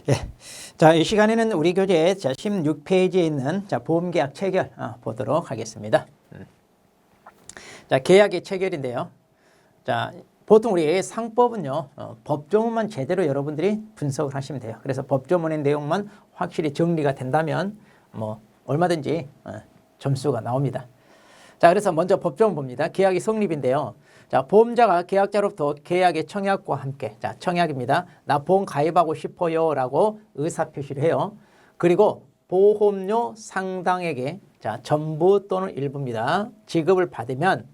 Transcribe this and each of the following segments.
예. 자, 이 시간에는 우리 교재 16페이지에 있는 보험계약 체결 보도록 하겠습니다. 자, 계약의 체결인데요. 자, 보통 우리 상법은요, 법조문만 제대로 여러분들이 분석을 하시면 돼요. 그래서 법조문의 내용만 확실히 정리가 된다면 뭐 얼마든지 점수가 나옵니다. 자, 그래서 먼저 법조문 봅니다. 계약이 성립인데요. 자, 보험자가 계약자로부터 계약의 청약과 함께, 자, 청약입니다. 나 보험 가입하고 싶어요 라고 의사표시를 해요. 그리고 보험료 상당액의, 자, 전부 또는 일부입니다. 지급을 받으면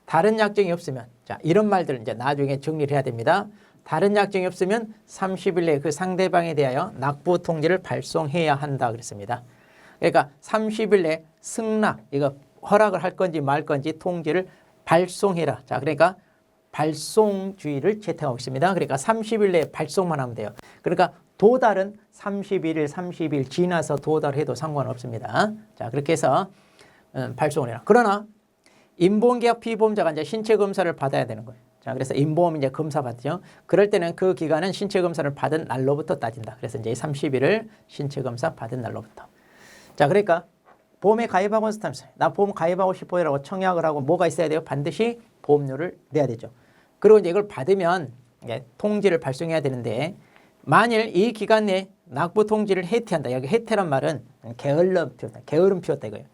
다른 약정이 없으면, 자, 이런 말들을 이제 나중에 정리를 해야 됩니다. 다른 약정이 없으면 30일 내에 그 상대방에 대하여 납부 통지를 발송해야 한다 그랬습니다. 그러니까 30일 내에 승낙, 이거 허락을 할 건지 말 건지 통지를 발송해라. 자, 그러니까 발송주의를 채택하고 있습니다. 그러니까 30일 내에 발송만 하면 돼요. 그러니까 도달은 31일, 30일 지나서 도달해도 상관없습니다. 자, 그렇게 해서 발송을 해라. 그러나 임보험계약 피보험자가 이제 신체 검사를 받아야 되는 거예요. 자, 그래서 임보험 이제 검사 받죠. 그럴 때는 그 기간은 신체 검사를 받은 날로부터 따진다. 그래서 이제 30일을 신체 검사 받은 날로부터. 자, 그러니까 보험에 가입하고 싶다면서요. 나 보험 가입하고 싶어요라고 청약을 하고 뭐가 있어야 돼요? 반드시 보험료를 내야 되죠. 그리고 이제 이걸 받으면 통지를 발송해야 되는데 만일 이 기간 내에 납부 통지를 해태한다. 여기 해태란 말은 게으름 피웠다. 게으름 피웠다 이거예요.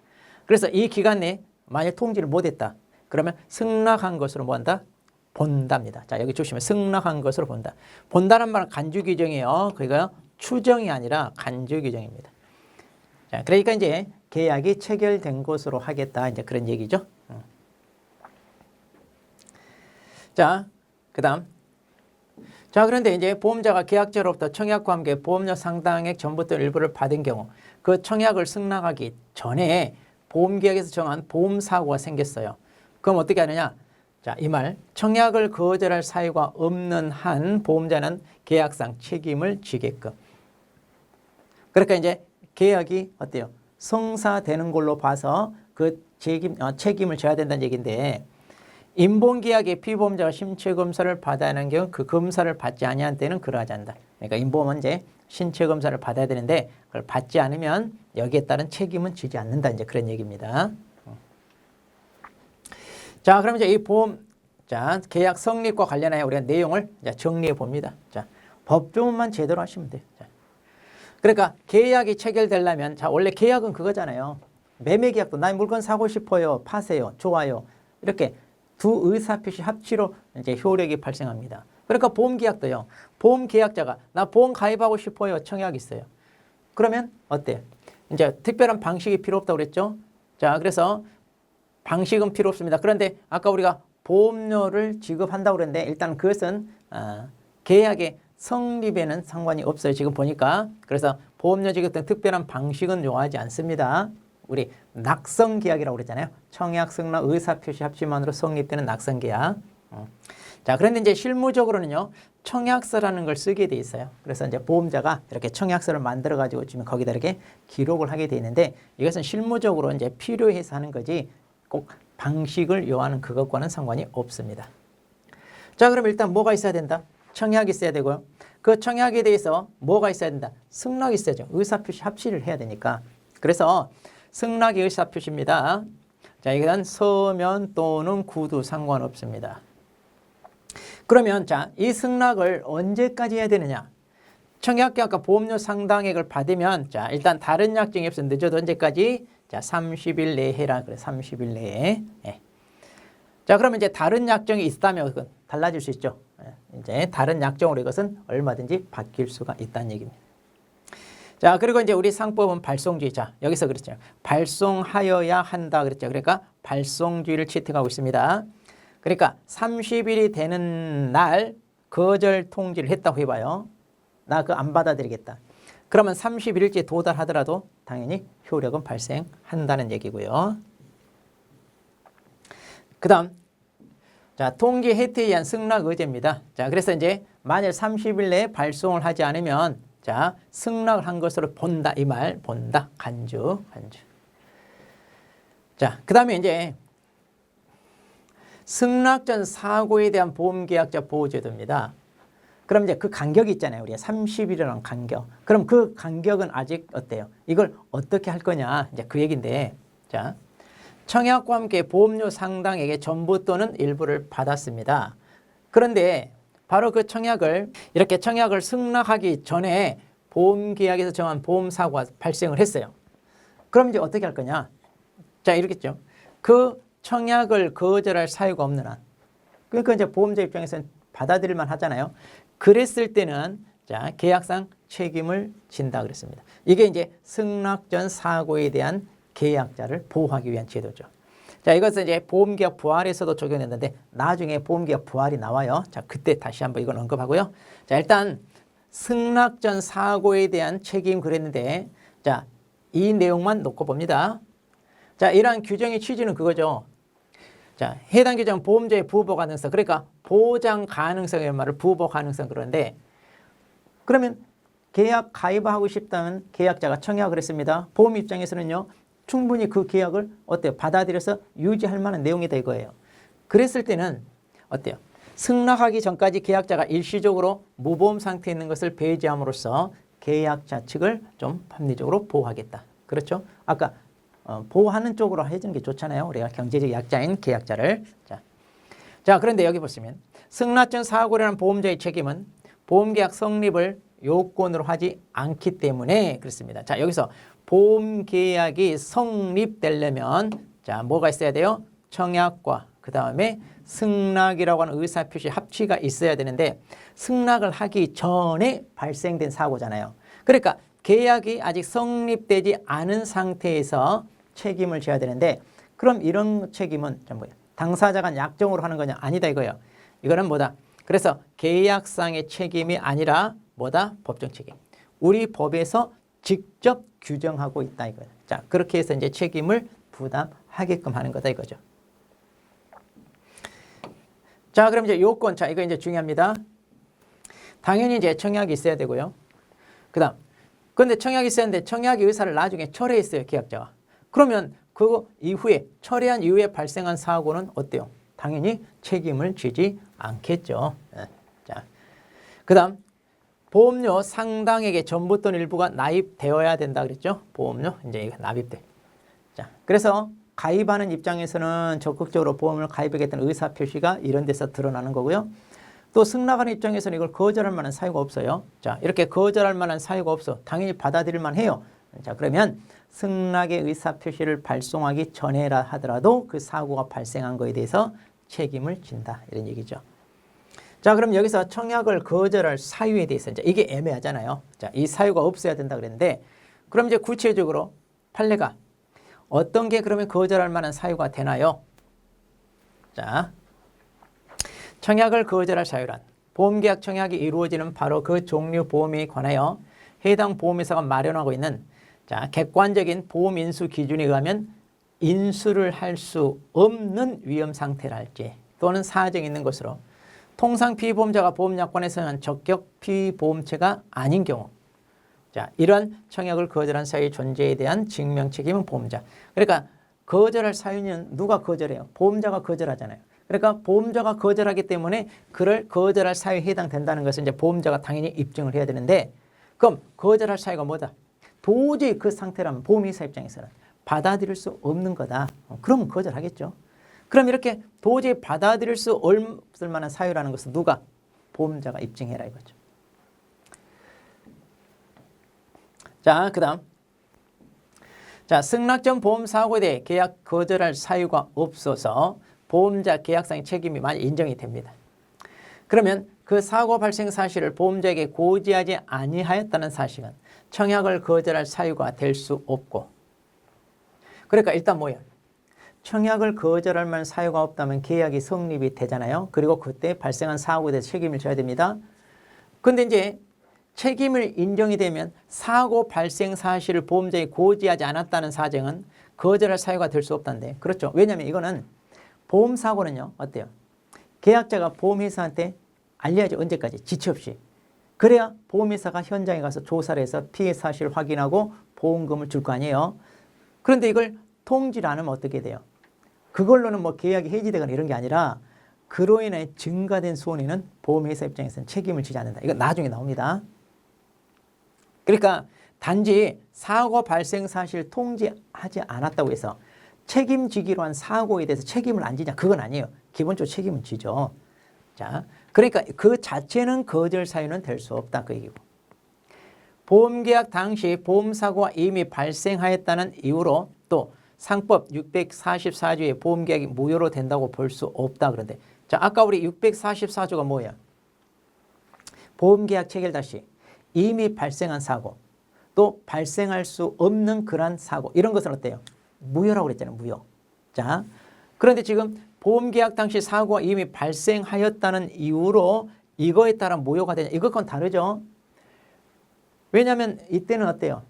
그래서 이 기간 내에 만약 통지를 못했다. 그러면 승낙한 것으로 뭐 한다? 본답니다. 자, 여기 조심해. 승낙한 것으로 본다. 본다는 말은 간주 규정이에요. 그러니까 추정이 아니라 간주 규정입니다. 자, 그러니까 이제 계약이 체결된 것으로 하겠다. 이제 그런 얘기죠. 자, 그 다음. 자, 그런데 이제 보험자가 계약자로부터 청약과 함께 보험료 상당액 전부 또는 일부를 받은 경우 그 청약을 승낙하기 전에 보험계약에서 정한 보험사고가 생겼어요. 그럼 어떻게 하느냐? 자, 이 말. 청약을 거절할 사유가 없는 한 보험자는 계약상 책임을 지게끔. 그러니까 이제 계약이 어때요? 성사되는 걸로 봐서 그 책임을 져야 된다는 얘기인데 임보험계약의 피보험자가 신체검사를 받아야 하는 경우 그 검사를 받지 아니한 때는 그러하지 않는다. 그러니까 임보험은 이제 신체검사를 받아야 되는데 그걸 받지 않으면 여기에 따른 책임은 지지 않는다. 이제 그런 얘기입니다. 자, 그럼 이제 이 보험, 자, 계약 성립과 관련하여 우리가 내용을 이제 정리해 봅니다. 자, 법조문만 제대로 하시면 돼요. 자, 그러니까 계약이 체결되려면, 자, 원래 계약은 그거잖아요. 매매계약도 나 물건 사고 싶어요. 파세요. 좋아요. 이렇게 두 의사표시 합치로 이제 효력이 발생합니다. 그러니까 보험계약도요. 보험계약자가 나 보험 가입하고 싶어요. 청약이 있어요. 그러면 어때요? 이제 특별한 방식이 필요 없다고 그랬죠. 자, 그래서 방식은 필요 없습니다. 그런데 아까 우리가 보험료를 지급한다고 그랬는데 일단 그것은 계약의 성립에는 상관이 없어요. 지금 보니까. 그래서 보험료 지급 등 특별한 방식은 요구하지 않습니다. 우리 낙성계약이라고 그랬잖아요. 청약, 승낙, 의사표시 합치만으로 성립되는 낙성계약. 자, 그런데 이제 실무적으로는요. 청약서라는 걸 쓰게 돼 있어요. 그래서 이제 보험자가 이렇게 청약서를 만들어 가지고 지금 거기다 이렇게 기록을 하게 돼 있는데 이것은 실무적으로 이제 필요해서 하는 거지 꼭 방식을 요하는 그것과는 상관이 없습니다. 자, 그럼 일단 뭐가 있어야 된다? 청약이 있어야 되고요. 그 청약에 대해서 뭐가 있어야 된다? 승낙이 있어야죠. 의사표시 합치를 해야 되니까. 그래서 승낙이 의사표시입니다. 자, 이건 서면 또는 구두 상관없습니다. 그러면 자, 이 승낙을 언제까지 해야 되느냐? 청약계약과 보험료 상당액을 받으면 자, 일단 다른 약정이 없으면 늦어도 언제까지? 자, 30일 내에 해라. 그래, 30일 내에. 예. 자, 그러면 이제 다른 약정이 있다면 그건 달라질 수 있죠. 예. 이제 다른 약정으로 이것은 얼마든지 바뀔 수가 있다는 얘기입니다. 자, 그리고 이제 우리 상법은 발송주의. 자, 여기서 그랬죠. 발송하여야 한다 그랬죠. 그러니까 발송주의를 채택하고 있습니다. 그러니까 30일이 되는 날 거절 통지를 했다고 해봐요. 나 그거 안 받아들이겠다. 그러면 31일째 도달하더라도 당연히 효력은 발생한다는 얘기고요. 그 다음, 자, 통지 혜택에 의한 승낙 의제입니다. 자, 그래서 이제 만일 30일 내에 발송을 하지 않으면 자, 승낙을 한 것으로 본다. 이 말, 본다. 간주. 자, 그 다음에 이제 승낙 전 사고에 대한 보험계약자 보호제도입니다. 그럼 이제 그 간격이 있잖아요. 우리가 30일이라는 간격. 그럼 그 간격은 아직 어때요? 이걸 어떻게 할 거냐? 이제 그 얘기인데, 자, 청약과 함께 보험료 상당액의 전부 또는 일부를 받았습니다. 그런데 바로 그 청약을 이렇게 청약을 승낙하기 전에 보험계약에서 정한 보험사고가 발생을 했어요. 그럼 이제 어떻게 할 거냐? 자, 이렇겠죠. 그 청약을 거절할 사유가 없는 한. 그러니까 이제 보험자 입장에서는 받아들일 만 하잖아요. 그랬을 때는 자, 계약상 책임을 진다 그랬습니다. 이게 이제 승낙 전 사고에 대한 계약자를 보호하기 위한 제도죠. 자, 이것은 이제 보험계약 부활에서도 적용했는데 나중에 보험계약 부활이 나와요. 자, 그때 다시 한번 이걸 언급하고요. 자, 일단 승낙 전 사고에 대한 책임 그랬는데 자, 이 내용만 놓고 봅니다. 자, 이러한 규정의 취지는 그거죠. 자, 해당 규정은 보험자의 부보 가능성, 그러니까 보장 가능성의 말을 부보 가능성 그런데 그러면 계약 가입하고 싶다면 계약자가 청약을 했습니다. 보험 입장에서는요. 충분히 그 계약을 어때요? 받아들여서 유지할 만한 내용이다 이거예요. 그랬을 때는 어때요? 승낙하기 전까지 계약자가 일시적으로 무보험 상태에 있는 것을 배제함으로써 계약자 측을 좀 합리적으로 보호하겠다. 그렇죠? 아까 보호하는 쪽으로 해주는 게 좋잖아요. 우리가 경제적 약자인 계약자를. 자, 그런데 여기 보시면 승낙 전 사고라는 보험자의 책임은 보험계약 성립을 요건으로 하지 않기 때문에 그렇습니다. 자, 여기서 보험계약이 성립되려면 자, 뭐가 있어야 돼요? 청약과 그 다음에 승낙이라고 하는 의사표시 합치가 있어야 되는데 승낙을 하기 전에 발생된 사고잖아요. 그러니까 계약이 아직 성립되지 않은 상태에서 책임을 져야 되는데 그럼 이런 책임은 뭐예요? 당사자가 약정으로 하는 거냐? 아니다 이거예요. 이거는 뭐다? 그래서 계약상의 책임이 아니라 뭐다? 법정 책임. 우리 법에서 직접 규정하고 있다 이거예요. 자, 그렇게 해서 이제 책임을 부담하게끔 하는 거다 이거죠. 자, 그럼 이제 요건. 자, 이거 이제 중요합니다. 당연히 이제 청약이 있어야 되고요. 그다음. 근데 청약이 있었는데 청약의 의사를 나중에 철회했어요, 계약자가. 그러면 그 이후에 철회한 이후에 발생한 사고는 어때요? 당연히 책임을 지지 않겠죠. 자, 그다음 보험료 상당액의 전부 또는 일부가 납입되어야 된다 그랬죠? 보험료 이제 이거 납입돼. 자, 그래서 가입하는 입장에서는 적극적으로 보험을 가입하겠다는 의사 표시가 이런 데서 드러나는 거고요. 또 승낙하는 입장에서는 이걸 거절할 만한 사유가 없어요. 자, 이렇게 거절할 만한 사유가 없어. 당연히 받아들일 만해요. 자, 그러면 승낙의 의사 표시를 발송하기 전에라 하더라도 그 사고가 발생한 거에 대해서 책임을 진다. 이런 얘기죠. 자, 그럼 여기서 청약을 거절할 사유에 대해서 이제 이게 애매하잖아요. 자, 이 사유가 없어야 된다 그랬는데 그럼 이제 구체적으로 판례가 어떤 게 그러면 거절할 만한 사유가 되나요? 자, 청약을 거절할 사유란 보험계약 청약이 이루어지는 바로 그 종류 보험에 관하여 해당 보험회사가 마련하고 있는 자, 객관적인 보험 인수 기준에 의하면 인수를 할 수 없는 위험 상태랄지 또는 사정이 있는 것으로 통상 피보험자가 보험약관에서는 적격 피보험체가 아닌 경우 자, 이런 청약을 거절한 사유의 존재에 대한 증명 책임은 보험자. 그러니까 거절할 사유는 누가 거절해요? 보험자가 거절하잖아요. 그러니까 보험자가 거절하기 때문에 그를 거절할 사유에 해당된다는 것은 이제 보험자가 당연히 입증을 해야 되는데 그럼 거절할 사유가 뭐다? 도저히 그 상태라면 보험회사 입장에서는 받아들일 수 없는 거다. 그러면 거절하겠죠. 그럼 이렇게 도저히 받아들일 수 없을 만한 사유라는 것은 누가? 보험자가 입증해라 이거죠. 자, 그 다음. 자, 승낙 전 보험사고에 대해 계약 거절할 사유가 없어서 보험자 계약상의 책임이 많이 인정이 됩니다. 그러면 그 사고 발생 사실을 보험자에게 고지하지 아니하였다는 사실은 청약을 거절할 사유가 될 수 없고 그러니까 일단 뭐예요? 청약을 거절할 만한 사유가 없다면 계약이 성립이 되잖아요. 그리고 그때 발생한 사고에 대해서 책임을 져야 됩니다. 근데 이제 책임을 인정이 되면 사고 발생 사실을 보험자에 고지하지 않았다는 사정은 거절할 사유가 될 수 없다는데 그렇죠. 왜냐하면 이거는 보험사고는요. 어때요? 계약자가 보험회사한테 알려야죠. 언제까지? 지체 없이. 그래야 보험회사가 현장에 가서 조사를 해서 피해 사실을 확인하고 보험금을 줄 거 아니에요. 그런데 이걸 통지를 안 하면 어떻게 돼요? 그걸로는 뭐 계약이 해지되거나 이런 게 아니라 그로 인해 증가된 손해는 보험회사 입장에서는 책임을 지지 않는다. 이거 나중에 나옵니다. 그러니까 단지 사고 발생 사실을 통지하지 않았다고 해서 책임지기로 한 사고에 대해서 책임을 안 지냐? 그건 아니에요. 기본적으로 책임은 지죠. 자, 그러니까 그 자체는 거절 사유는 될 수 없다. 그 얘기고. 보험계약 당시 보험사고가 이미 발생하였다는 이유로 또 상법 644조의 보험계약이 무효로 된다고 볼 수 없다. 그런데 자, 아까 우리 644조가 뭐예요? 보험계약 체결 시 이미 발생한 사고 또 발생할 수 없는 그런 사고 이런 것은 어때요? 무효라고 그랬잖아요. 무효. 자, 그런데 지금 보험계약 당시 사고가 이미 발생하였다는 이유로 이거에 따라 무효가 되냐? 이것과는 다르죠. 왜냐하면 이때는 어때요?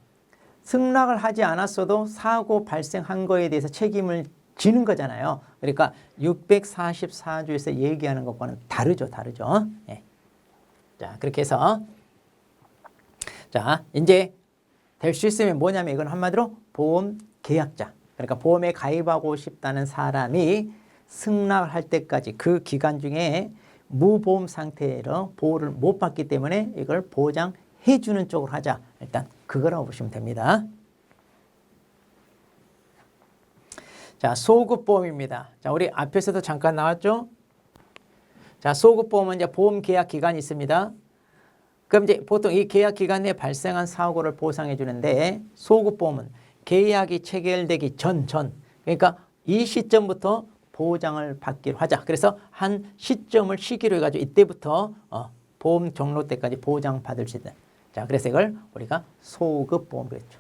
승낙을 하지 않았어도 사고 발생한 거에 대해서 책임을 지는 거잖아요. 그러니까 644조에서 얘기하는 것과는 다르죠. 다르죠. 예. 자, 그렇게 해서 자, 이제 될 수 있으면 뭐냐면 이건 한마디로 보험 계약자. 그러니까 보험에 가입하고 싶다는 사람이 승낙을 할 때까지 그 기간 중에 무보험 상태로 보호를 못 받기 때문에 이걸 보장해 주는 쪽으로 하자. 일단 그거라고 보시면 됩니다. 자, 소급보험입니다. 자, 우리 앞에서도 잠깐 나왔죠? 자, 소급보험은 이제 보험 계약 기간이 있습니다. 그럼 이제 보통 이 계약 기간 내에 발생한 사고를 보상해 주는데 소급보험은 계약이 체결되기 전 그러니까 이 시점부터 보장을 받기로 하자. 그래서 한 시기로 해가지고 이때부터 보험 종료 때까지 보장받을 수 있다. 자, 그래서 이걸 우리가 소급보험 그랬죠.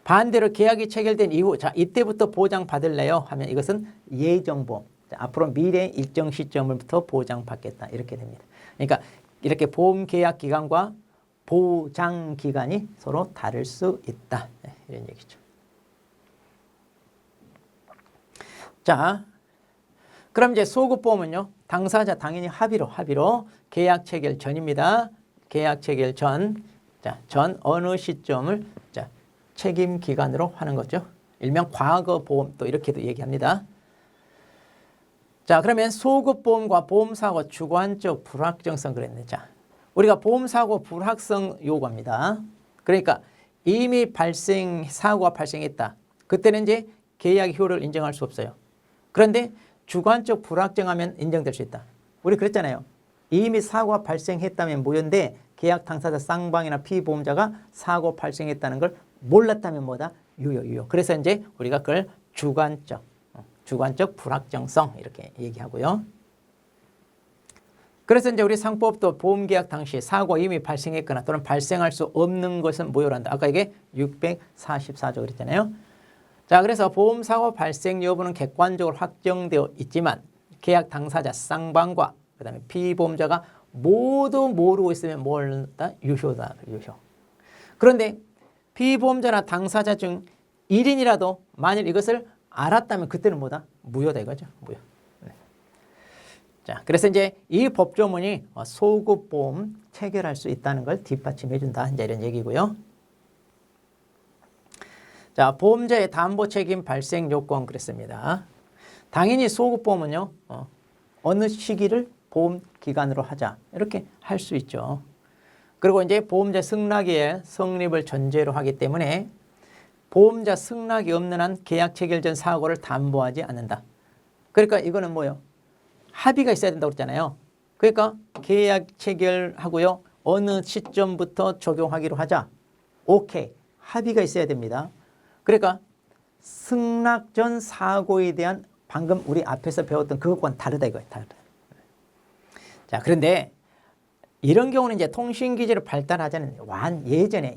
반대로 계약이 체결된 이후 자, 이때부터 보장받을래요 하면 이것은 예정보험. 자, 앞으로 미래 일정 시점부터 보장받겠다. 이렇게 됩니다. 그러니까 이렇게 보험 계약 기간과 보장 기간이 서로 다를 수 있다. 네, 이런 얘기죠. 자, 그럼 이제 소급보험은요. 당사자 당연히 합의로 계약 체결 전입니다. 계약 체결 전. 자, 전 어느 시점을 자, 책임 기간으로 하는 거죠. 일명 과거 보험 또 이렇게도 얘기합니다. 자, 그러면 소급보험과 보험사고 주관적 불확정성 그랬네. 자, 우리가 보험사고 불확성 요구합니다. 그러니까 이미 사고가 발생했다. 그때는 이제 계약 효력을 인정할 수 없어요. 그런데 주관적 불확정하면 인정될 수 있다. 우리 그랬잖아요. 이미 사고가 발생했다면 무효인데 계약 당사자 쌍방이나 피보험자가 사고 발생했다는 걸 몰랐다면 뭐다? 유효. 그래서 이제 우리가 그걸 주관적 불확정성 이렇게 얘기하고요. 그래서 이제 우리 상법도 보험계약 당시 사고가 이미 발생했거나 또는 발생할 수 없는 것은 무효란다. 아까 이게 644조 그랬잖아요. 자, 그래서 보험사고 발생 여부는 객관적으로 확정되어 있지만 계약 당사자 쌍방과 그다음에 피보험자가 모두 모르고 있으면 뭘다? 유효다. 유효. 그런데 피보험자나 당사자 중 1인이라도 만일 이것을 알았다면 그때는 뭐다? 무효다 이거죠. 무효. 네. 자, 그래서 이제 이 법조문이 소급보험 체결할 수 있다는 걸 뒷받침해 준다. 이제 이런 얘기고요. 자, 보험자의 담보 책임 발생 요건 그랬습니다. 당연히 소급보험은요. 어느 시기를 보험 기간으로 하자. 이렇게 할 수 있죠. 그리고 이제 보험자 승낙의 성립을 전제로 하기 때문에 보험자 승낙이 없는 한 계약 체결 전 사고를 담보하지 않는다. 그러니까 이거는 뭐예요? 합의가 있어야 된다고 그랬잖아요. 그러니까 계약 체결하고요. 어느 시점부터 적용하기로 하자. 오케이. 합의가 있어야 됩니다. 그러니까 승낙 전 사고에 대한 방금 우리 앞에서 배웠던 그것과는 다르다 이거예요. 다르다. 자, 그런데 이런 경우는 이제 통신기지를 발달하자는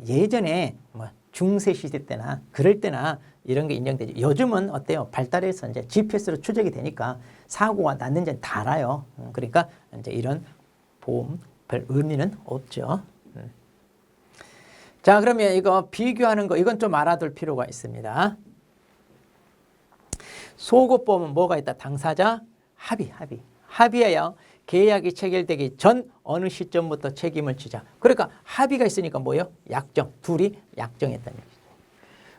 예전에 뭐 중세 시대 때나 그럴 때나 이런 게 인정되죠. 요즘은 어때요? 발달해서 이제 GPS로 추적이 되니까 사고가 났는지는 다 알아요. 그러니까 이제 이런 보험 별 의미는 없죠. 자, 그러면 이거 비교하는 거 이건 좀 알아둘 필요가 있습니다. 소급보험은 뭐가 있다? 당사자 합의해요. 계약이 체결되기 전 어느 시점부터 책임을 지자. 그러니까 합의가 있으니까 뭐예요? 약정. 둘이 약정했다는 얘기죠.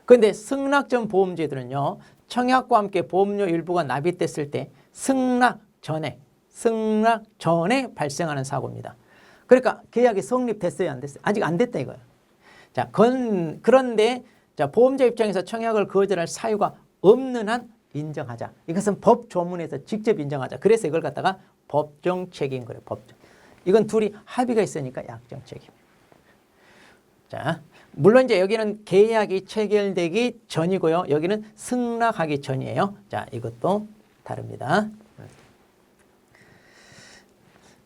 그런데 승낙 전 보험제도는요. 청약과 함께 보험료 일부가 납입됐을 때 승낙 전에 승낙 전에 발생하는 사고입니다. 그러니까 계약이 성립됐어요, 안 됐어요? 아직 안 됐다 이거예요. 자, 그런데 자, 보험자 입장에서 청약을 거절할 사유가 없는 한 인정하자. 이것은 법 조문에서 직접 인정하자. 그래서 이걸 갖다가 법정 책임 그래요. 법정. 이건 둘이 합의가 있으니까 약정 책임. 자, 물론 이제 여기는 계약이 체결되기 전이고요. 여기는 승낙하기 전이에요. 자, 이것도 다릅니다.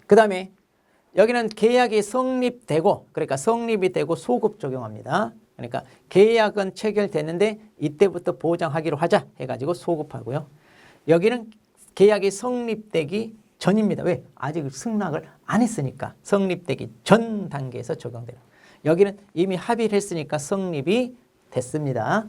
그 다음에 여기는 계약이 성립되고, 그러니까 성립이 되고 소급 적용합니다. 그러니까 계약은 체결됐는데 이때부터 보장하기로 하자 해가지고 소급하고요. 여기는 계약이 성립되기 전입니다. 왜? 아직 승낙을 안 했으니까 성립되기 전 단계에서 적용돼요. 여기는 이미 합의를 했으니까 성립이 됐습니다.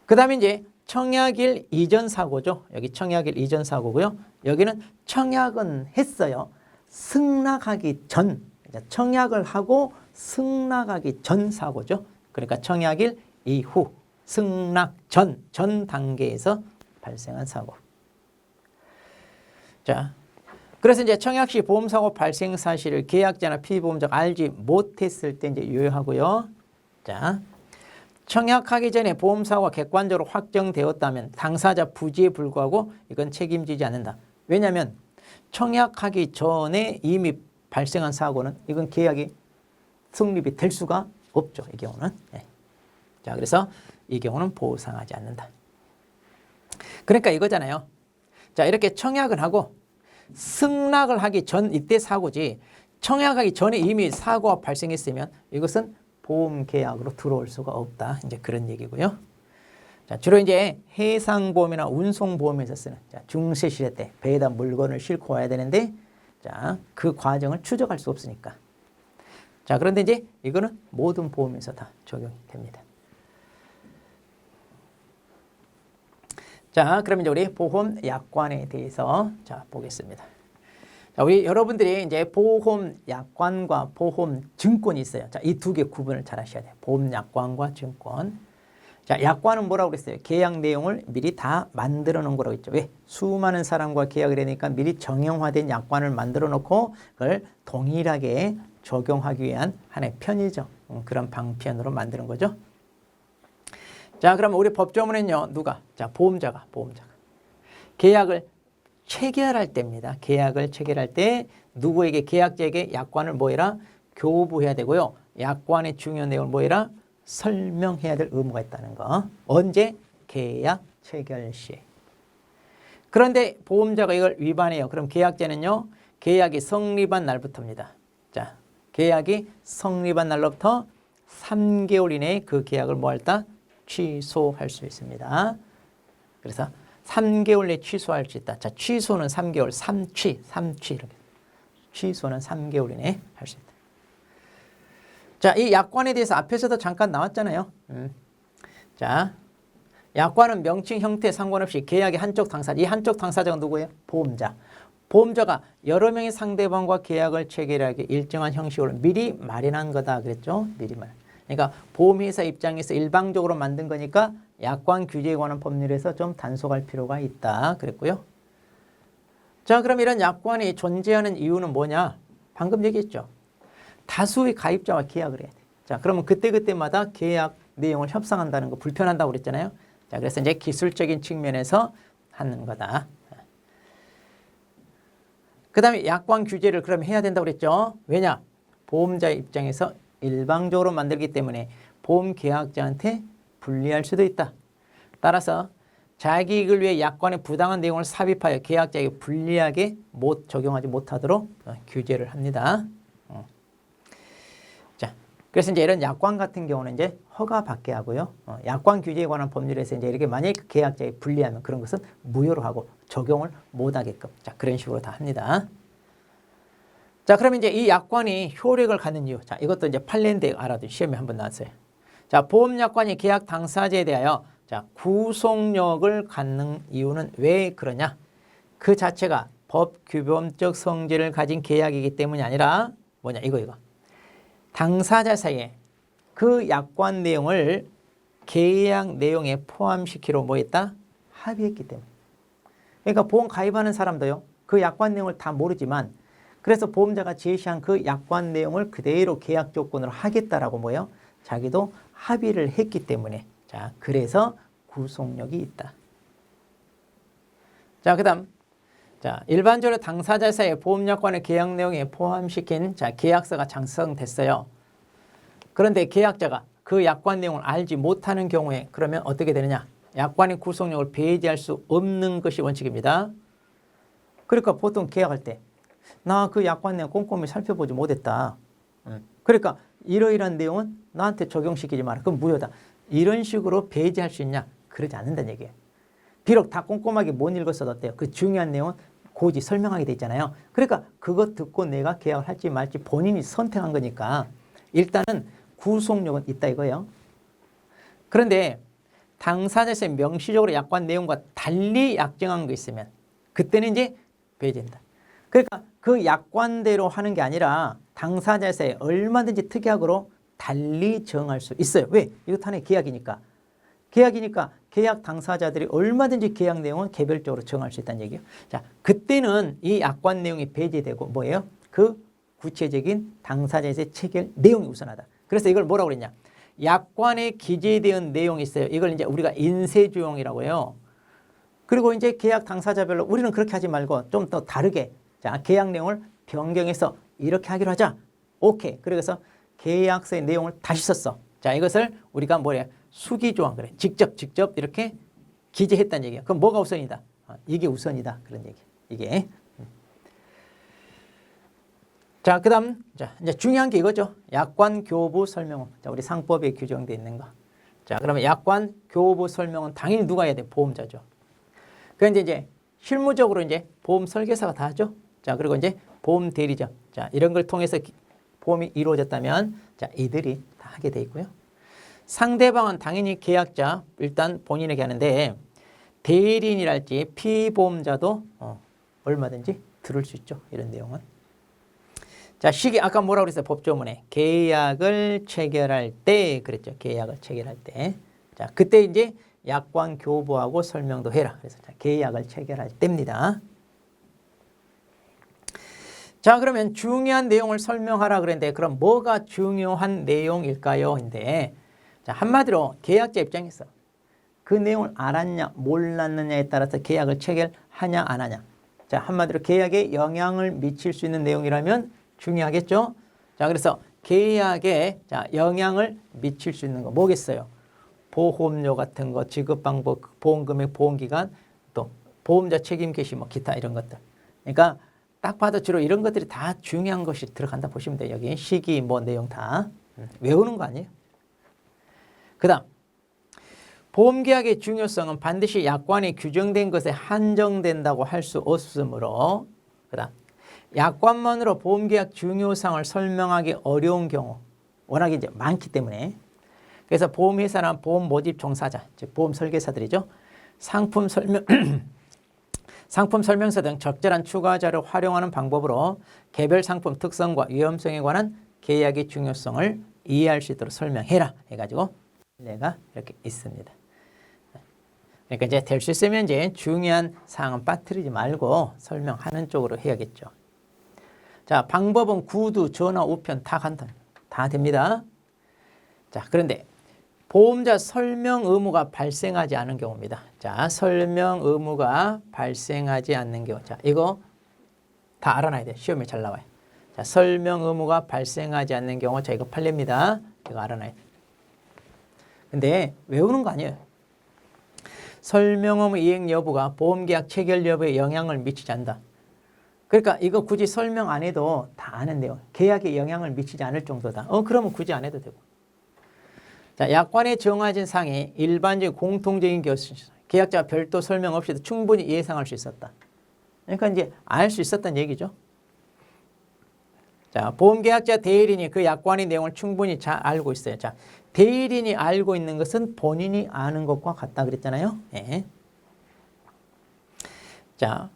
그 다음에 이제 청약일 이전 사고죠. 여기 청약일 이전 사고고요. 여기는 청약은 했어요. 승낙하기 전, 청약을 하고 승낙하기 전 사고죠. 그러니까 청약일 이후, 승낙 전 단계에서 발생한 사고. 자, 그래서 이제 청약 시 보험사고 발생 사실을 계약자나 피보험자가 알지 못했을 때 이제 유효하고요. 자, 청약하기 전에 보험사고가 객관적으로 확정되었다면 당사자 부지에 불구하고 이건 책임지지 않는다. 왜냐하면 청약하기 전에 이미 발생한 사고는 이건 계약이 성립이 될 수가 없죠. 이 경우는. 네. 자, 그래서 이 경우는 보상하지 않는다. 그러니까 이거잖아요. 자, 이렇게 청약을 하고 승낙을 하기 전 이때 사고지 청약하기 전에 이미 사고가 발생했으면 이것은 보험계약으로 들어올 수가 없다. 이제 그런 얘기고요. 자, 주로 이제 해상보험이나 운송보험에서 쓰는 중세시대 때 배에다 물건을 싣고 와야 되는데 자, 그 과정을 추적할 수 없으니까. 자, 그런데 이제 이거는 모든 보험에서 다 적용이 됩니다. 자, 그럼 이제 우리 보험 약관에 대해서 자, 보겠습니다. 자, 우리 여러분들이 이제 보험 약관과 보험 증권이 있어요. 자, 이 두 개 구분을 잘 하셔야 돼요. 보험 약관과 증권. 자, 약관은 뭐라고 그랬어요? 계약 내용을 미리 다 만들어 놓은 거라고 했죠. 왜? 수많은 사람과 계약을 하니까 미리 정형화된 약관을 만들어 놓고 그걸 동일하게 적용하기 위한 하나의 편의죠. 그런 방편으로 만드는 거죠. 자, 그럼 우리 법조문은요, 누가? 자, 보험자가. 계약을 체결할 때입니다. 계약을 체결할 때 누구에게 계약자에게 약관을 뭐 해라? 교부해야 되고요. 약관의 중요한 내용을 뭐 해라? 설명해야 될 의무가 있다는 거. 언제? 계약 체결 시. 그런데 보험자가 이걸 위반해요. 그럼 계약자는요, 계약이 성립한 날부터입니다. 자, 계약이 성립한 날로부터 3개월 이내에 그 계약을 뭐 할다? 취소할 수 있습니다. 그래서 3개월 내에 취소할 수 있다. 자, 취소는 3개월, 3취 이렇게. 취소는 3개월 이내에 할 수 있다. 자, 이 약관에 대해서 앞에서도 잠깐 나왔잖아요. 자, 약관은 명칭 형태 상관없이 계약의 한쪽 당사자, 이 한쪽 당사자가 누구예요? 보험자. 보험자가 여러 명의 상대방과 계약을 체결하기 일정한 형식으로 미리 마련한 거다 그랬죠? 미리 마련. 그러니까 보험회사 입장에서 일방적으로 만든 거니까 약관 규제에 관한 법률에서 좀 단속할 필요가 있다 그랬고요. 자, 그럼 이런 약관이 존재하는 이유는 뭐냐? 방금 얘기했죠. 다수의 가입자와 계약을 해야 돼. 자, 그러면 그때마다 계약 내용을 협상한다는 거 불편한다고 그랬잖아요. 자, 그래서 이제 기술적인 측면에서 하는 거다. 그 다음에 약관 규제를 그럼 해야 된다고 그랬죠. 왜냐? 보험자 입장에서 일방적으로 만들기 때문에 보험 계약자한테 불리할 수도 있다. 따라서 자기 이익을 위해 약관의 부당한 내용을 삽입하여 계약자에게 불리하게 적용하지 못하도록 규제를 합니다. 자, 그래서 이제 이런 약관 같은 경우는 이제 허가받게 하고요. 약관 규제에 관한 법률에서 이제 이렇게 만약 계약자에 불리하면 그런 것은 무효로 하고 적용을 못하게끔 자, 그런 식으로 다 합니다. 자, 그러면 이제 이 약관이 효력을 갖는 이유. 자, 이것도 이제 판례인데 알아도 시험에 한번 나왔어요. 자, 보험약관이 계약 당사자에 대하여 자, 구속력을 갖는 이유는 왜 그러냐? 그 자체가 법 규범적 성질을 가진 계약이기 때문이 아니라 뭐냐? 이거. 당사자 사이에 그 약관 내용을 계약 내용에 포함시키러 뭐 했다? 합의했기 때문에. 그러니까 보험 가입하는 사람도요. 그 약관 내용을 다 모르지만 그래서 보험자가 제시한 그 약관 내용을 그대로 계약 조건으로 하겠다라고 뭐예요? 자기도 합의를 했기 때문에 자 그래서 구속력이 있다. 자 그다음 자 일반적으로 당사자 사이의 보험약관의 계약 내용에 포함시킨 자 계약서가 작성됐어요. 그런데 계약자가 그 약관 내용을 알지 못하는 경우에 그러면 어떻게 되느냐? 약관의 구속력을 배제할 수 없는 것이 원칙입니다. 그러니까 보통 계약할 때 나 그 약관 내용 꼼꼼히 살펴보지 못했다. 그러니까 이러이러한 내용은 나한테 적용시키지 마라. 그럼 무효다. 이런 식으로 배제할 수 있냐? 그러지 않는다는 얘기예요. 비록 다 꼼꼼하게 못 읽었어도 어때요? 그 중요한 내용은 고지 설명하게 돼 있잖아요. 그러니까 그것 듣고 내가 계약을 할지 말지 본인이 선택한 거니까 일단은 구속력은 있다 이거예요. 그런데 당사자에서 명시적으로 약관 내용과 달리 약정한 거 있으면 그때는 이제 배제된다. 그러니까 그 약관대로 하는 게 아니라 당사자에서 얼마든지 특약으로 달리 정할 수 있어요. 왜? 이것도 하나의 계약이니까. 계약이니까 계약 당사자들이 얼마든지 계약 내용은 개별적으로 정할 수 있다는 얘기예요. 자, 그때는 이 약관 내용이 배제되고 뭐예요? 그 구체적인 당사자에서의 체결 내용이 우선하다. 그래서 이걸 뭐라고 그랬냐? 약관에 기재된 내용이 있어요. 이걸 이제 우리가 인쇄조용이라고 해요. 그리고 이제 계약 당사자별로 우리는 그렇게 하지 말고 좀 더 다르게 자, 계약 내용을 변경해서 이렇게 하기로 하자. 오케이. 그래서 계약서의 내용을 다시 썼어. 자, 이것을 우리가 뭐래? 수기조항 그래. 직접 이렇게 기재했다는 얘기야. 그럼 뭐가 우선이다? 이게 우선이다. 그런 얘기. 이게. 자, 그다음 자, 이제 중요한 게 이거죠. 약관 교부 설명은. 자, 우리 상법에 규정되어 있는 거. 자, 그러면 약관 교부 설명은 당연히 누가 해야 돼? 보험자죠. 그런데 이제 실무적으로 이제 보험 설계사가 다 하죠. 자, 그리고 이제 보험 대리점. 자, 이런 걸 통해서 보험이 이루어졌다면 자, 이들이 다 하게 돼 있고요. 상대방은 당연히 계약자 일단 본인에게 하는데 대리인이랄지 피보험자도 얼마든지 들을 수 있죠. 이런 내용은. 자, 시기 아까 뭐라고 그랬어요? 법조문에 계약을 체결할 때 그랬죠. 계약을 체결할 때. 자, 그때 이제 약관 교부하고 설명도 해라. 그래서 자, 계약을 체결할 때입니다. 자, 그러면 중요한 내용을 설명하라 그랬는데 그럼 뭐가 중요한 내용일까요? 인데 자, 한마디로 계약자 입장에서 그 내용을 알았냐 몰랐느냐에 따라서 계약을 체결하냐 안 하냐. 자, 한마디로 계약에 영향을 미칠 수 있는 내용이라면 중요하겠죠. 자, 그래서 계약에 자, 영향을 미칠 수 있는 거 뭐겠어요? 보험료 같은 거, 지급 방법, 보험금액, 보험기간, 또 보험자 책임 개시 뭐 기타 이런 것들. 그러니까 딱 봐도 주로 이런 것들이 다 중요한 것이 들어간다 보시면 돼요. 여기 시기 뭐 내용 다 외우는 거 아니에요. 그 다음 보험계약의 중요성은 반드시 약관에 규정된 것에 한정된다고 할 수 없으므로 그 다음 약관만으로 보험계약 중요성을 설명하기 어려운 경우 워낙 이제 많기 때문에 그래서 보험회사나 보험 모집 종사자 즉 보험 설계사들이죠. 상품 설명서 등 적절한 추가 자료를 활용하는 방법으로 개별 상품 특성과 위험성에 관한 계약의 중요성을 이해할 수 있도록 설명해라 해가지고 내가 이렇게 있습니다. 그러니까 이제 될 수 있으면 이제 중요한 사항은 빠뜨리지 말고 설명하는 쪽으로 해야겠죠. 자, 방법은 구두, 전화, 우편 다 간단, 다 됩니다. 자, 그런데 보험자 설명 의무가 발생하지 않은 경우입니다. 자, 설명 의무가 발생하지 않는 경우. 자, 이거 다 알아놔야 돼요. 시험에 잘 나와요. 자, 설명 의무가 발생하지 않는 경우. 자, 이거 판례입니다. 이거 알아놔야 돼요. 근데 외우는 거 아니에요. 설명 의무 이행 여부가 보험계약 체결 여부에 영향을 미치지 않는다. 그러니까 이거 굳이 설명 안 해도 다 아는데요. 계약에 영향을 미치지 않을 정도다. 그러면 굳이 안 해도 되고. 자, 약관에 정해진 사항이 일반적인 공통적인 계약자가 별도 설명 없이도 충분히 예상할 수 있었다. 그러니까 이제 알 수 있었다는 얘기죠. 자, 보험계약자 대리인이 그 약관의 내용을 충분히 잘 알고 있어요. 자, 대리인이 알고 있는 것은 본인이 아는 것과 같다 그랬잖아요. 네. 자,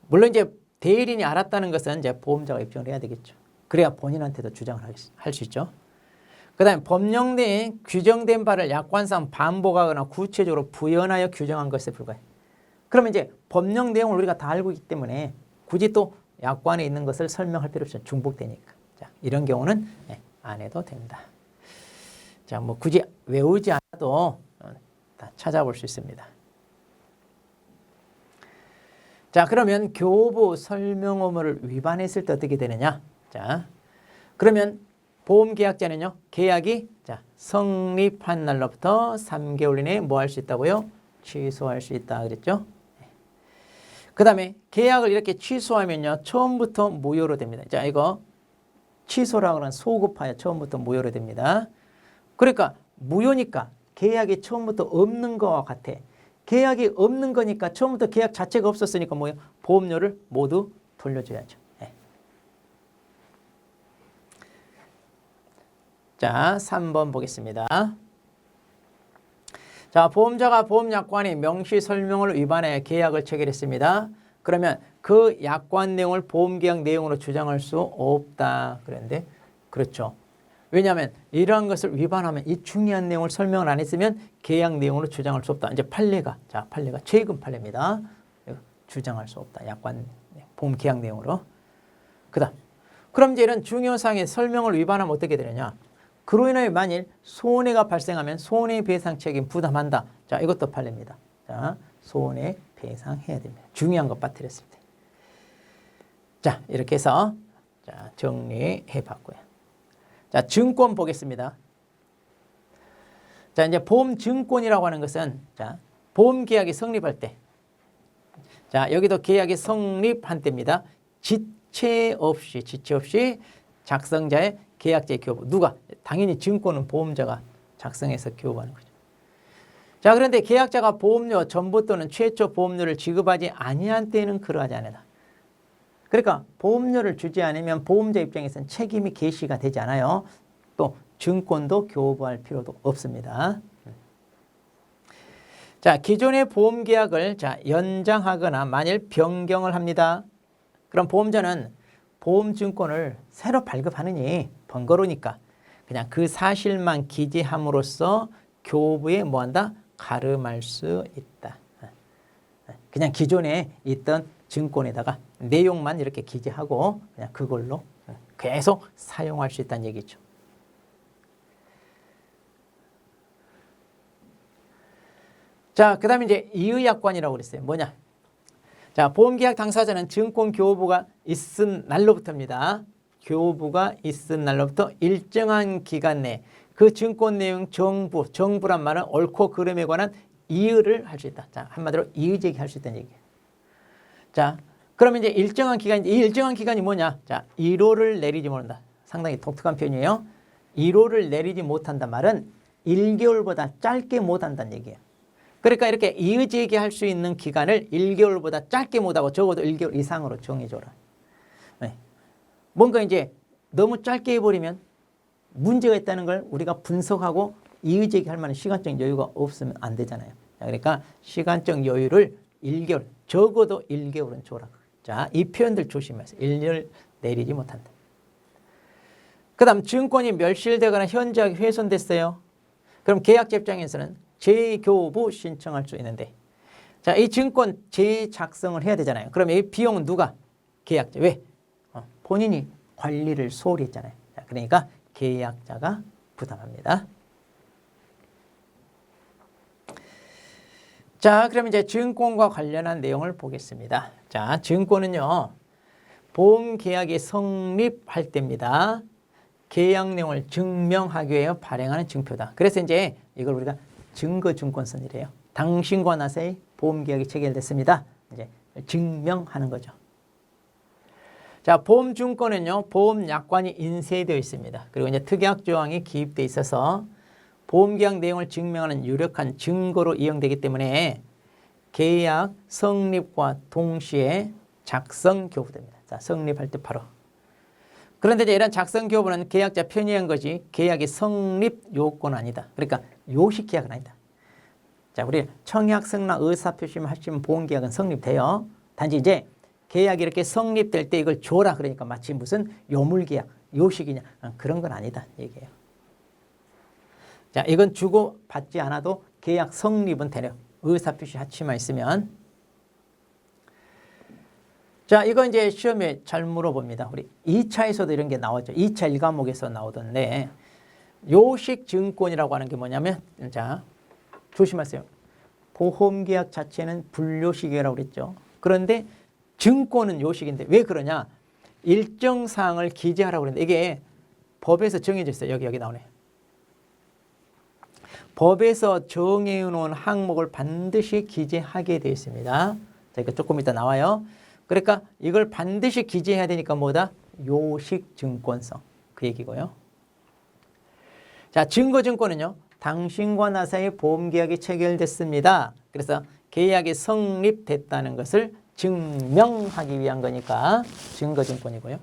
물론 이제 대리인이 알았다는 것은 이제 보험자가 입증을 해야 되겠죠. 그래야 본인한테도 주장을 할 수 있죠. 그 다음에 법령 내에 규정된 바를 약관상 반복하거나 구체적으로 부연하여 규정한 것에 불과해. 그러면 이제 법령 내용을 우리가 다 알고 있기 때문에 굳이 또 약관에 있는 것을 설명할 필요 없죠. 중복되니까. 자, 이런 경우는 안 해도 된다. 자, 뭐 굳이 외우지 않아도 다 찾아볼 수 있습니다. 자, 그러면 교부 설명 의무를 위반했을 때 어떻게 되느냐? 자, 그러면 보험계약자는요, 계약이 성립한 날로부터 3개월 이내에 뭐 할 수 있다고요? 취소할 수 있다 그랬죠? 그 다음에 계약을 이렇게 취소하면요, 처음부터 무효로 됩니다. 자, 이거 취소라고 하는 소급하여 처음부터 무효로 됩니다. 그러니까 무효니까 계약이 처음부터 없는 거와 같아. 계약이 없는 거니까 처음부터 계약 자체가 없었으니까 뭐예요? 보험료를 모두 돌려줘야죠. 자, 3번 보겠습니다. 자, 보험자가 보험약관의 명시 설명을 위반해 계약을 체결했습니다. 그러면 그 약관 내용을 보험계약 내용으로 주장할 수 없다. 그런데 그렇죠. 왜냐하면 이러한 것을 위반하면 이 중요한 내용을 설명을 안 했으면 계약 내용으로 주장할 수 없다. 이제 판례가 최근 판례입니다. 주장할 수 없다. 약관 보험계약 내용으로. 그럼 이제 이런 중요사항의 설명을 위반하면 어떻게 되느냐? 그로 인하여 만일 손해가 발생하면 손해배상 책임 부담한다. 자, 이것도 판례입니다. 자, 손해배상해야 됩니다. 중요한 것 빠뜨렸을 때. 자, 이렇게 해서 정리해 봤고요. 자, 증권 보겠습니다. 자, 이제 보험증권이라고 하는 것은 보험계약이 성립할 때. 자, 여기도 계약이 성립한 때입니다. 지체 없이 작성자의 계약자의 교부. 누가? 당연히 증권은 보험자가 작성해서 교부하는 거죠. 자, 그런데 계약자가 보험료 전부 또는 최초 보험료를 지급하지 아니한 때는 그러하지 않는다. 그러니까 보험료를 주지 않으면 보험자 입장에서는 책임이 개시가 되지 않아요. 또 증권도 교부할 필요도 없습니다. 자, 기존의 보험계약을 연장하거나 만일 변경을 합니다. 그럼 보험자는 보험증권을 새로 발급하느니 번거로우니까 그냥 그 사실만 기재함으로써 교부에 뭐한다? 가름할 수 있다. 그냥 기존에 있던 증권에다가 내용만 이렇게 기재하고 그냥 그걸로 계속 사용할 수 있다는 얘기죠. 자, 그 다음에 이제 이의약관이라고 그랬어요. 뭐냐? 자, 보험계약 당사자는 증권 교부가 있은 날로부터입니다. 교부가 있은 날로부터 일정한 기간 내 그 증권 내용 정부란 말은 옳고 그름에 관한 이의를 할 수 있다. 자, 한마디로 이의 제기할 수 있다는 얘기예요. 자, 그러면 이제 일정한 기간, 이 일정한 기간이 뭐냐? 자, 1호를 내리지 못한다. 상당히 독특한 표현이에요. 1호를 내리지 못한다 말은 1개월보다 짧게 못한다는 얘기예요. 그러니까 이렇게 이의 제기할 수 있는 기간을 1개월보다 짧게 못하고 적어도 1개월 이상으로 정해줘라. 네. 뭔가 이제 너무 짧게 해버리면 문제가 있다는 걸 우리가 분석하고 이의 제기할 만한 시간적 여유가 없으면 안 되잖아요. 그러니까 시간적 여유를 1개월, 적어도 1개월은 줘라. 자, 이 표현들 조심하세요. 1개월 내리지 못한다. 그 다음 증권이 멸실되거나 현저하게 훼손됐어요. 그럼 계약자 입장에서는 재교부 신청할 수 있는데, 자, 이 증권 재작성을 해야 되잖아요. 그럼 이 비용은 누가? 계약자. 왜? 본인이 관리를 소홀히 했잖아요. 자, 그러니까 계약자가 부담합니다. 자, 그럼 이제 증권과 관련한 내용을 보겠습니다. 자, 증권은요, 보험계약이 성립할 때입니다. 계약 내용을 증명하기 위해 발행하는 증표다. 그래서 이제 이걸 우리가 증거증권선이래요. 당신과 나 사이 보험계약이 체결됐습니다. 이제 증명하는 거죠. 자, 보험증권은요, 보험약관이 인쇄되어 있습니다. 그리고 이제 특약 조항이 기입되어 있어서 보험계약 내용을 증명하는 유력한 증거로 이용되기 때문에 계약 성립과 동시에 작성 교부됩니다. 자, 성립할 때 바로. 그런데 이제 이런 작성 교부는 계약자 편의한 것이 계약이 성립 요건은 아니다. 그러니까 요식 계약은 아니다. 자, 우리 청약, 승낙, 의사표시만 하시면 보험계약은 성립돼요. 단지 이제 계약이 이렇게 성립될 때 이걸 줘라 그러니까 마치 무슨 요물계약, 요식이냐 그런 건 아니다 얘기예요. 자, 이건 주고 받지 않아도 계약 성립은 되네요. 의사표시 하치만 있으면. 자, 이거 이제 시험에 잘 물어봅니다. 우리 2차에서도 이런 게 나왔죠. 2차 1과목에서 나오던데 요식증권이라고 하는 게 뭐냐면 자, 조심하세요. 보험계약 자체는 불요식이라고 그랬죠. 그런데 증권은 요식인데 왜 그러냐? 일정 사항을 기재하라고 그랬는데 이게 법에서 정해져 있어요. 여기 나오네. 법에서 정해놓은 항목을 반드시 기재하게 되어 있습니다. 자, 이거 조금 이따 나와요. 그러니까 이걸 반드시 기재해야 되니까 뭐다? 요식증권성. 그 얘기고요. 자, 증거증권은요. 당신과 나 사이에 보험계약이 체결됐습니다. 그래서 계약이 성립됐다는 것을 증명하기 위한 거니까 증거증권이고요.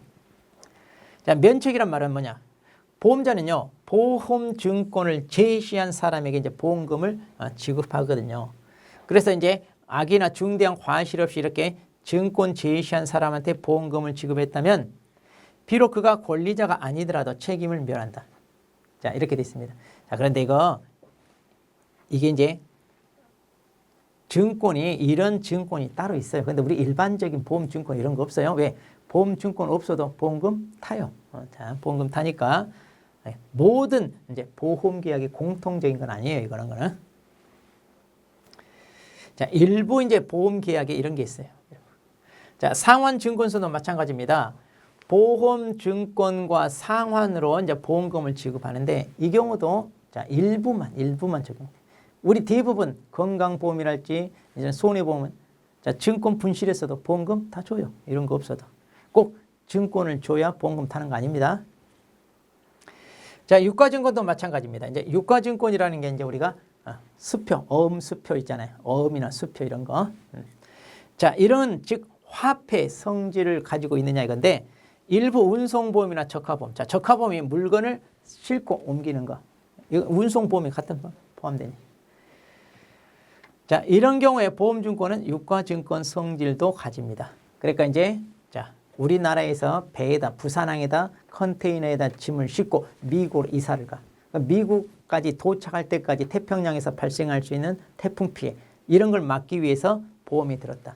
자, 면책이란 말은 뭐냐? 보험자는요. 보험증권을 제시한 사람에게 이제 보험금을 지급하거든요. 그래서 이제 악이나 중대한 과실 없이 이렇게 증권 제시한 사람한테 보험금을 지급했다면 비록 그가 권리자가 아니더라도 책임을 면한다. 자, 이렇게 돼 있습니다. 자, 그런데 이게 이제 증권이 이런 증권이 따로 있어요. 그런데 우리 일반적인 보험증권 이런 거 없어요. 왜? 보험증권 없어도 보험금 타요. 자, 보험금 타니까 모든 이제 보험계약이 공통적인 건 아니에요. 이거는. 자, 일부 이제 보험계약에 이런 게 있어요. 자, 상환증권서도 마찬가지입니다. 보험증권과 상환으로 이제 보험금을 지급하는데 이 경우도 자, 일부만 적용돼요. 우리 대부분 건강보험이랄지 이제 손해보험은 자, 증권 분실에서도 보험금 다 줘요. 이런 거 없어도. 꼭 증권을 줘야 보험금 타는 거 아닙니다. 자, 유가증권도 마찬가지입니다. 이제 유가증권이라는 게 이제 우리가 수표, 어음수표 있잖아요. 어음이나 수표 이런 거. 자, 이런 즉 화폐 성질을 가지고 있느냐 이건데 일부 운송보험이나 적하보험. 자, 적하보험이 물건을 싣고 옮기는 거. 이거 운송보험이 같은 거 포함되니. 자, 이런 경우에 보험증권은 유가증권 성질도 가집니다. 그러니까 이제 자, 우리나라에서 배에다 부산항에다 컨테이너에다 짐을 싣고 미국으로 이사를 가. 미국까지 도착할 때까지 태평양에서 발생할 수 있는 태풍 피해 이런 걸 막기 위해서 보험이 들었다.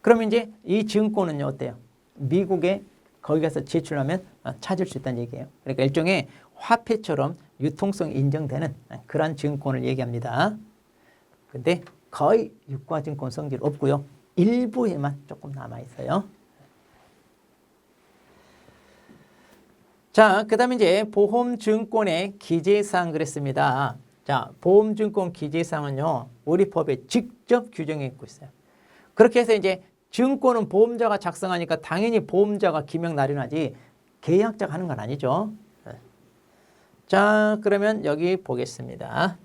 그러면 이제 이 증권은요 어때요? 미국에 거기 가서 제출하면 찾을 수 있다는 얘기예요. 그러니까 일종의 화폐처럼 유통성이 인정되는 그런 증권을 얘기합니다. 근데 거의 유가증권 성질 없고요. 일부에만 조금 남아있어요. 자, 그 다음에 이제 보험증권의 기재사항 그랬습니다. 자, 보험증권 기재사항은요, 우리 법에 직접 규정해 있고 있어요. 그렇게 해서 이제 증권은 보험자가 작성하니까 당연히 보험자가 기명 나련하지 계약자가 하는 건 아니죠. 자, 그러면 여기 보겠습니다.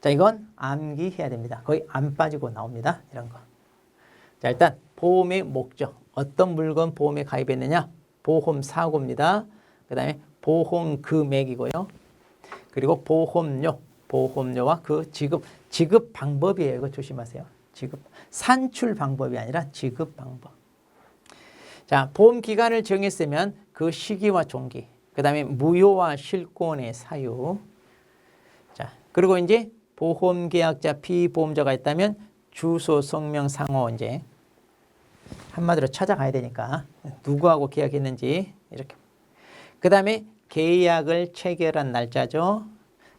자, 이건 암기해야 됩니다. 거의 안 빠지고 나옵니다. 이런 거. 자, 일단 보험의 목적. 어떤 물건 보험에 가입했느냐? 보험 사고입니다. 그 다음에 보험 금액이고요. 그리고 보험료와 그 지급 방법이에요. 이거 조심하세요. 산출 방법이 아니라 지급 방법. 자, 보험 기간을 정했으면 그 시기와 종기, 그 다음에 무효와 실권의 사유. 자, 그리고 이제 보험 계약자, 피보험자가 있다면 주소, 성명, 상호 이제 한마디로 찾아가야 되니까 누구하고 계약했는지 이렇게. 그 다음에 계약을 체결한 날짜죠.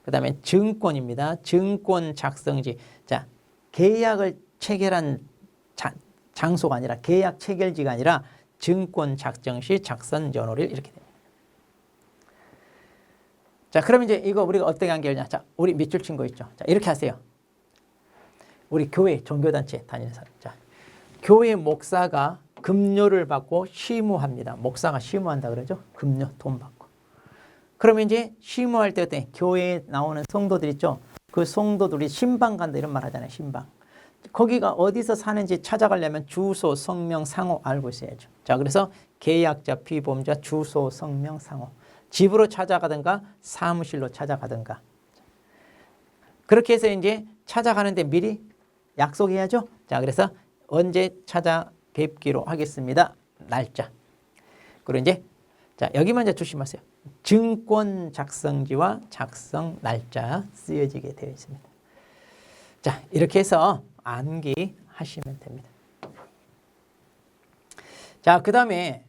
그 다음에 증권입니다. 증권 작성지. 자, 계약을 체결한 장소가 아니라 계약 체결지가 아니라 증권 작성시 작성 전월일 이렇게 됩니다. 자, 그럼 이제 이거 우리가 어떻게 한결냐? 자, 우리 밑줄 친 거 있죠. 자, 이렇게 하세요. 우리 교회, 종교단체 다니는 사람. 자, 교회 목사가 급료를 받고 시무합니다. 목사가 시무한다 그러죠? 급료 돈 받고. 그러면 이제 시무할 때 어때? 교회에 나오는 성도들 있죠? 그 성도들이 신방 간다 이런 말 하잖아요. 신방. 거기가 어디서 사는지 찾아가려면 주소, 성명, 상호 알고 있어야죠. 자, 그래서 계약자, 피보험자, 주소, 성명, 상호. 집으로 찾아가든가 사무실로 찾아가든가. 그렇게 해서 이제 찾아가는데 미리 약속해야죠. 자, 그래서 언제 찾아뵙기로 하겠습니다. 날짜. 그리고 이제 자, 여기만 이제 조심하세요. 증권 작성지와 작성 날짜 쓰여지게 되어 있습니다. 자, 이렇게 해서 암기하시면 됩니다. 자, 그 다음에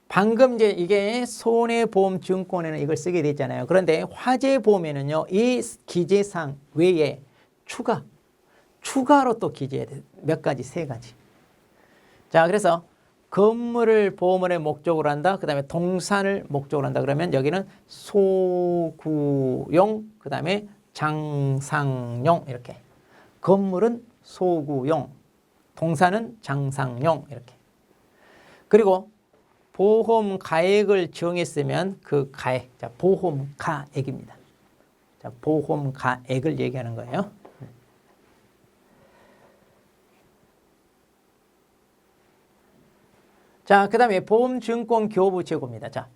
방금 이제 이게 손해보험증권에는 이걸 쓰게 됐잖아요. 그런데 화재보험에는요, 이 기재사항 외에 추가로 또 기재해야 돼요. 몇 가지, 세 가지. 자, 그래서 건물을 보험원의 목적으로 한다. 그 다음에 동산을 목적으로 한다. 그러면 여기는 소구용, 그 다음에 장상용 이렇게. 건물은 소구용, 동산은 장상용 이렇게. 그리고 보험 가액을 정했으면 그 가액, 자, 보험 가액입니다. 자, 보험 가액을 얘기하는 거예요. 자, 그 다음에 보험증권 교부 재고입니다. 자,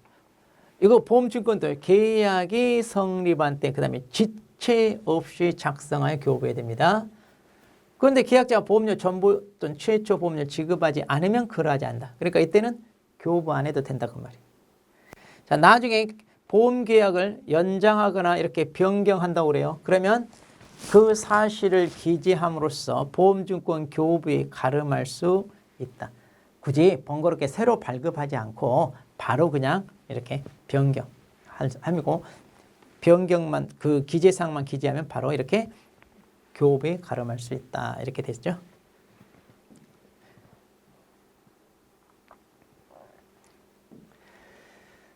이거 보험증권도 계약이 성립한 때, 그 다음에 지체 없이 작성하여 교부해야 됩니다. 그런데 계약자가 보험료 전부 또는 최초 보험료 지급하지 않으면 그러하지 않는다. 그러니까 이때는 교부 안 해도 된다 그 말이에요. 자, 나중에 보험계약을 연장하거나 이렇게 변경한다고 그래요. 그러면 그 사실을 기재함으로써 보험증권 교부에 가름할 수 있다. 굳이 번거롭게 새로 발급하지 않고 바로 그냥 이렇게 변경하고 변경만 그 기재사항만 기재하면 바로 이렇게 교부에 가름할 수 있다. 이렇게 됐죠.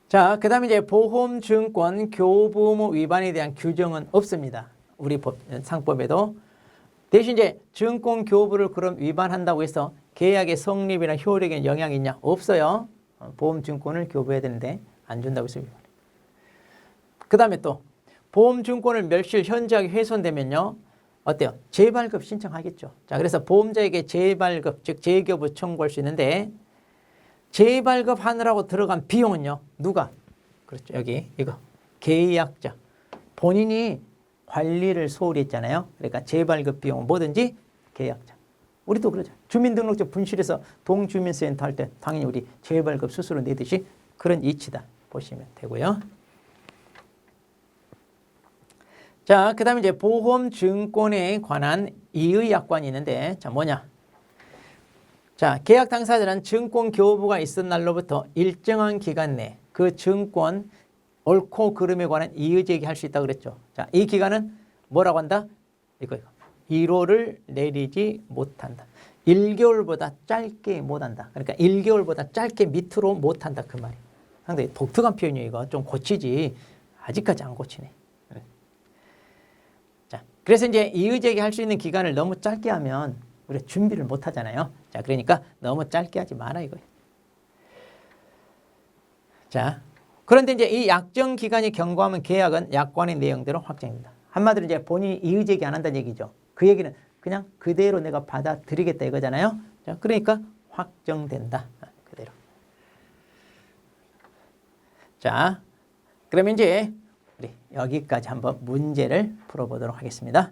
자, 그 다음에 이제 보험증권 교부의무 위반에 대한 규정은 없습니다. 우리 상법에도. 대신 이제 증권 교부를 그럼 위반한다고 해서 계약의 성립이나 효력에 영향이 있냐? 없어요. 보험증권을 교부해야 되는데 안 준다고 해서 위반. 그 다음에 또 보험증권을 멸실 현저하게 훼손되면요. 어때요? 재발급 신청하겠죠. 자, 그래서 보험자에게 재발급, 즉 재교부 청구할 수 있는데 재발급 하느라고 들어간 비용은요. 누가? 그렇죠. 여기 이거 계약자. 본인이 관리를 소홀히 했잖아요. 그러니까 재발급 비용은 뭐든지 계약자. 우리도 그러죠. 주민등록증 분실해서 동주민센터 할 때 당연히 우리 재발급 스스로 내듯이 그런 이치다 보시면 되고요. 자, 그 다음에 이제 보험증권에 관한 이의약관이 있는데, 자, 뭐냐? 자, 계약 당사자는 증권 교부가 있은 날로부터 일정한 기간 내 그 증권 옳고 그름에 관한 이의 제기할 수 있다고 그랬죠. 자, 이 기간은 뭐라고 한다? 이거. 1호를 내리지 못한다. 1개월보다 짧게 못한다. 그러니까 1개월보다 짧게 밑으로 못한다 그 말이에요. 상당히 독특한 표현이에요. 이거 좀 고치지. 아직까지 안 고치네. 자, 그래서 이제 이의 제기할 수 있는 기간을 너무 짧게 하면 우리가 준비를 못 하잖아요. 자, 그러니까 너무 짧게 하지 마라 이거예요. 자, 그런데 이제 이 약정 기간이 경과하면 계약은 약관의 내용대로 확정입니다. 한마디로 이제 본인이 이의 제기 안 한다는 얘기죠. 그 얘기는 그냥 그대로 내가 받아들이겠다 이거잖아요. 자, 그러니까 확정된다. 그대로. 자, 그러면 이제 우리 여기까지 한번 문제를 풀어보도록 하겠습니다.